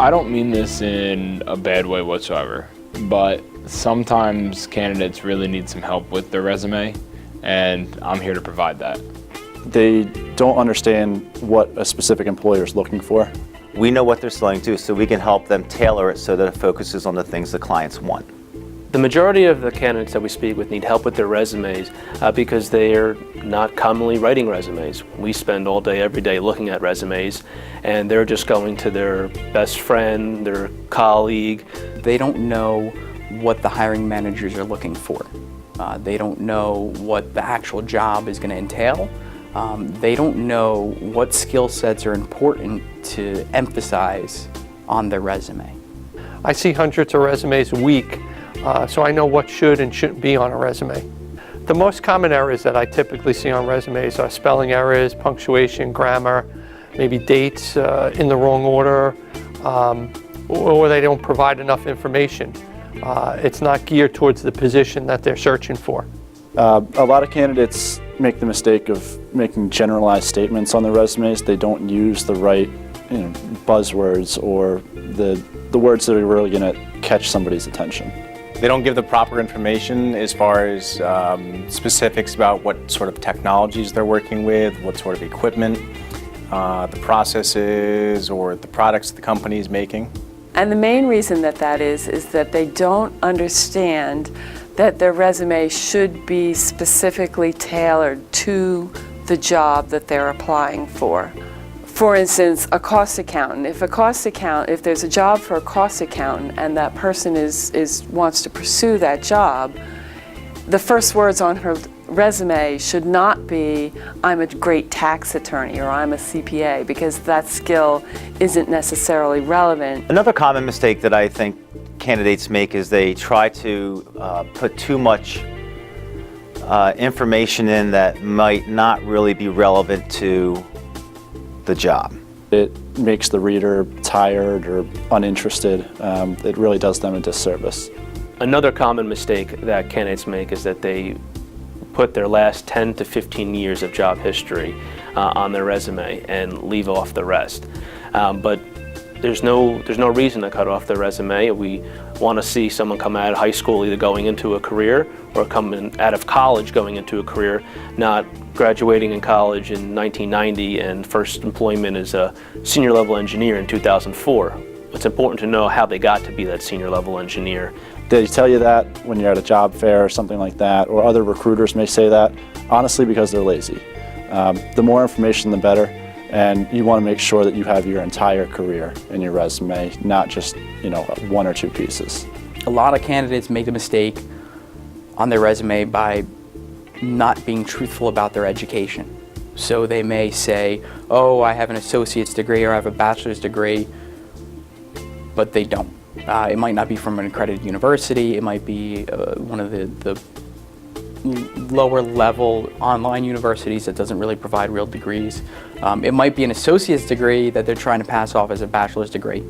I don't mean this in a bad way whatsoever, but sometimes candidates really need some help with their resume, and I'm here to provide that. They don't understand what a specific employer is looking for. We know what they're selling to, so we can help them tailor it so that it focuses on the things the clients want. The majority of the candidates that we speak with need help with their resumes because they're not commonly writing resumes. We spend all day, every day looking at resumes, and they're just going to their best friend, their colleague. They don't know what the hiring managers are looking for. They don't know what the actual job is going to entail. They don't know what skill sets are important to emphasize on their resume. I see hundreds of resumes a week, so I know what should and shouldn't be on a resume. The most common errors that I typically see on resumes are spelling errors, punctuation, grammar, maybe dates in the wrong order, or they don't provide enough information. It's not geared towards the position that they're searching for. A lot of candidates make the mistake of making generalized statements on their resumes. They don't use the right buzzwords or the words that are really going to catch somebody's attention. They don't give the proper information as far as specifics about what sort of technologies they're working with, what sort of equipment, the processes or the products the company is making. And the main reason that is that they don't understand that their resume should be specifically tailored to the job that they're applying for. For instance, a cost accountant. If there's a job for a cost accountant and that person wants to pursue that job, the first words on her resume should not be, I'm a great tax attorney or I'm a CPA, because that skill isn't necessarily relevant. Another common mistake that I think candidates make is they try to put too much information in that might not really be relevant to the job. It makes the reader tired or uninterested. It really does them a disservice. Another common mistake that candidates make is that they put their last 10 to 15 years of job history on their resume and leave off the rest. But there's no reason to cut off their resume. We want to see someone come out of high school either going into a career or coming out of college going into a career, not graduating in college in 1990 and first employment as a senior level engineer in 2004. It's important to know how they got to be that senior level engineer. They tell you that when you're at a job fair or something like that, or other recruiters may say that, honestly because they're lazy. The more information, the better, and you want to make sure that you have your entire career in your resume, not just one or two pieces. A lot of candidates make the mistake on their resume by not being truthful about their education. So they may say, oh, I have an associate's degree or I have a bachelor's degree, but they don't. It might not be from an accredited university, it might be one of the lower level online universities that doesn't really provide real degrees. It might be an associate's degree that they're trying to pass off as a bachelor's degree,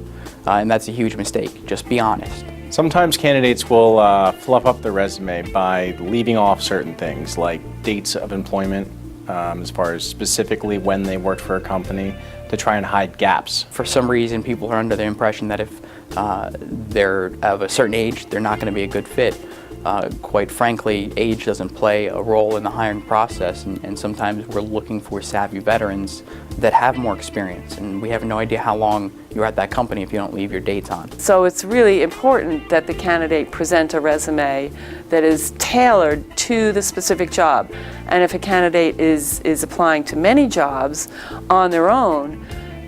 and that's a huge mistake. Just be honest. Sometimes candidates will fluff up their resume by leaving off certain things like dates of employment, as far as specifically when they worked for a company, to try and hide gaps. For some reason, people are under the impression that if they're of a certain age, they're not going to be a good fit. Quite frankly, age doesn't play a role in the hiring process, and sometimes we're looking for savvy veterans that have more experience, and we have no idea how long you're at that company if you don't leave your dates on. So it's really important that the candidate present a resume that is tailored to the specific job. And if a candidate is applying to many jobs on their own,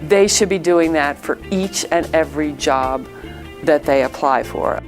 they should be doing that for each and every job that they apply for.